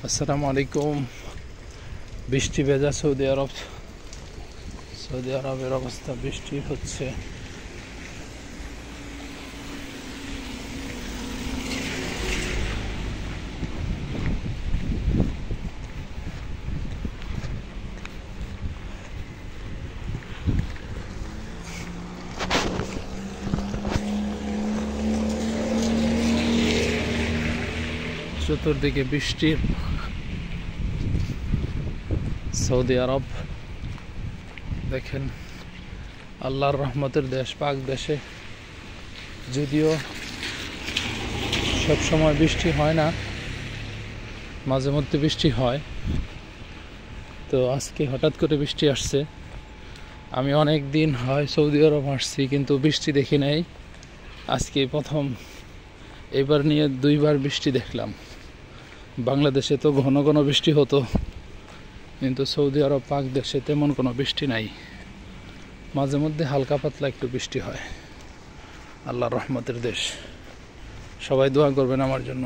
আসসালামু আলাইকুম। বৃষ্টি ভেজা সৌদি আরবের অবস্থা, বৃষ্টি হচ্ছে। চতুর্দিকে বৃষ্টি। সৌদি আরব দেখেন, আল্লাহর রহমতের দেশ, পাক দেশে যদিও সব সময় বৃষ্টি হয় না, মাঝে মধ্যে বৃষ্টি হয়। তো আজকে হঠাৎ করে বৃষ্টি আসছে। আমি অনেক দিন হয় সৌদি আরব আসছি, কিন্তু বৃষ্টি দেখি নাই। আজকে প্রথম, এবার নিয়ে দুইবার বৃষ্টি দেখলাম। বাংলাদেশে তো ঘন ঘন বৃষ্টি হতো, কিন্তু সৌদি আরব পাক দেশে তেমন কোনো বৃষ্টি নাই। মাঝে মধ্যে হালকা পাতলা একটু বৃষ্টি হয়। আল্লাহর রহমতের দেশ। সবাই দোয়া করবেন আমার জন্য।